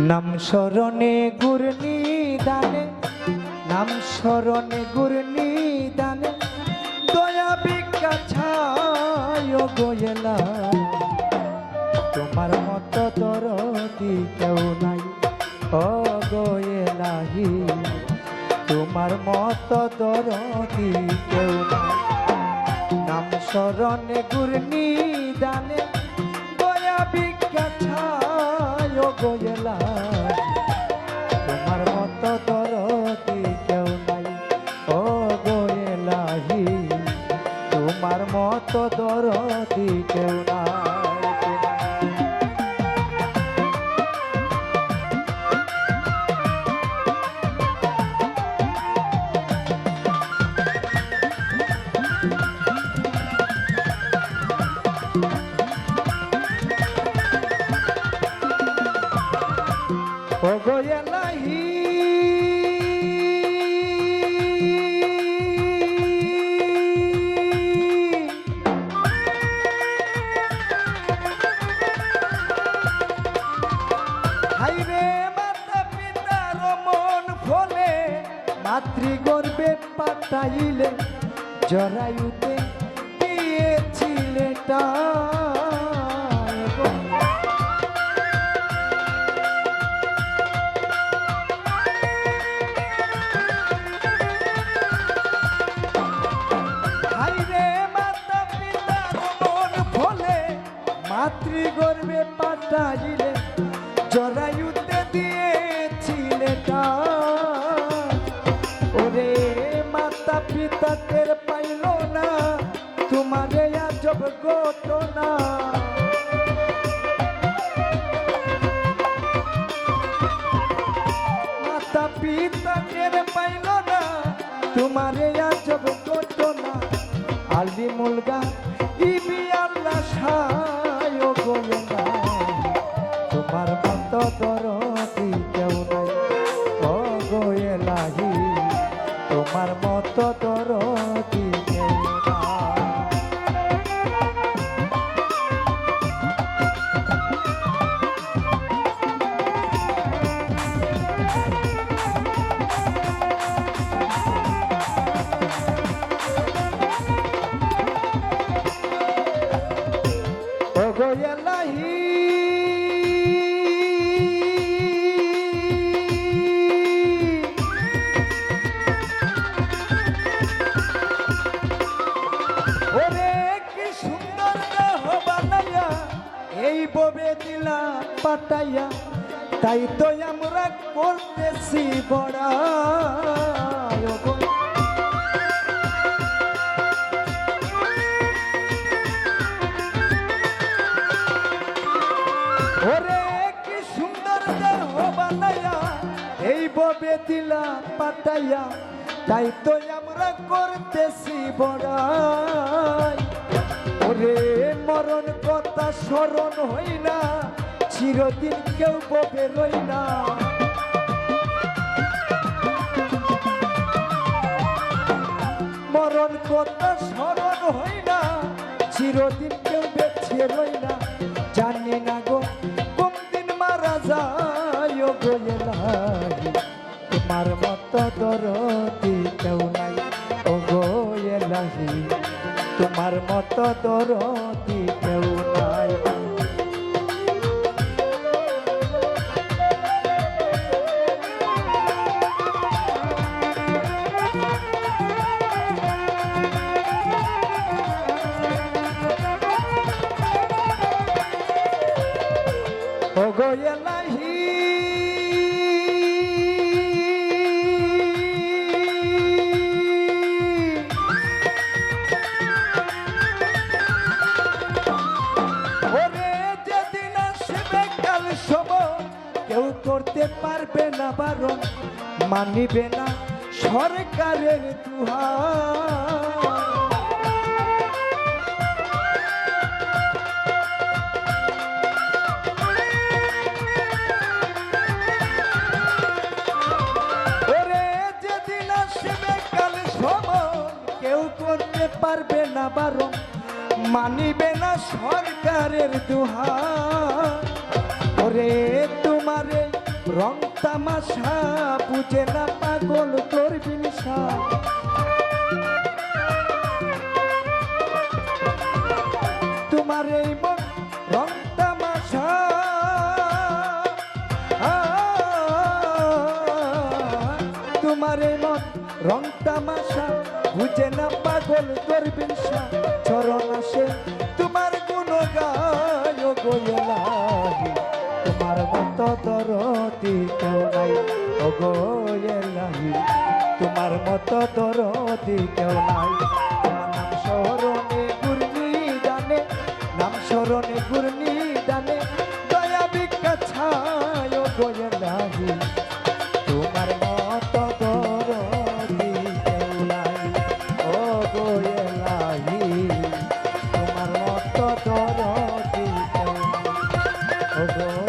নাম স্মরণে গুরনি দানে, নাম স্মরণে গুরনি দানে, দয়া ভিক্ষা ছায় গোয়েলা। তোমার মতো দরদি কেউ নাই ও গোয়েলাহি, তোমার মতো দরদি কেউ নাই। নাম স্মরণে গুরনি দানে, দয়া ভিক্ষা ছায় গোয়েলা। তোমার মতো দরদি কেউ নাই ও গোয়েলাহি, তোমার মতো দরদি কেউ নাই। ও গোয়েলাহি হাইরে মাতা পিতার মন ফলে, মাতৃগর্ভে পাঠাইলে জরায়ুতে দিয়েছিলে টা। মাতৃগর্ভে পাঠাইলে জরায়ুতে দিয়েছিলে টান। ওরে মাতা পিতা টের পাইল না তোমারে আজব ঘটনা। মাতা পিতা টের পাইল না তোমারে আজব ঘটনা। আলি মুলগা ইবি আল্লাহ সায় গোয়েলা, তোমার মতো দরদি কেউ নাই ও গোয়েলাহি, তোমার মতো দরদি কেউ নাই। ও গোয়েলাহি ওরে কি সুন্দর দেহ বানাইয়া এই ববে দিলা পাটাইয়া, তাই তো আমরা করতেছি বড়াই। ওরে কি সুন্দর দেহ বানাইয়া এই ববে দিলা পাটাইয়া, তাই তো আমরা করতেছি বড়াই। ওরে মরণ কথা স্মরণ হই না, চিরদিন কেউ ববে রই না। মরণ কথা স্মরণ হই না, চিরদিন কেউ বেঁচে রই না। জানি না গো কোন দিন মারা যায় ও গোয়েলাহি, তোমার মতো দরদি কেউ নাই ও গোয়েলাহি, তোমার মতো দরদি কেউ নাই। ও গোয়েলাহি ওরে যেদিন আসবে কাল সময়, কেউ করতে পারবে না বারণ, মানিবে না সরকারের দুহার। কেউ করতে পারবে না বারণ, মানিবে না সরকারের দুহার। ওরে তোমারে রং তামাশা বুঝে না পাগল তোর বিনসা তোমার এই মন রং তামাশা তোমার এই মন রং তামাশা বুঝে না পাগল তোর বিনসা চরণ আসে তোমার গুণ গায় গোয়েলাহি তোমার মতো দরদি কেউ নাই ও গোয়েলাহি তোমার মতো দরদি কেউ নাই তোমার নাম স্মরণে গুরনি দানে নাম স্মরণে গুরনি দানে দয়া ভিক্ষা ছায় ও গোয়েলাহি তোমার মতো দরদি কেউ নাই ও গোয়েলাহি তোমার মতো দরদি কেউ নাই ও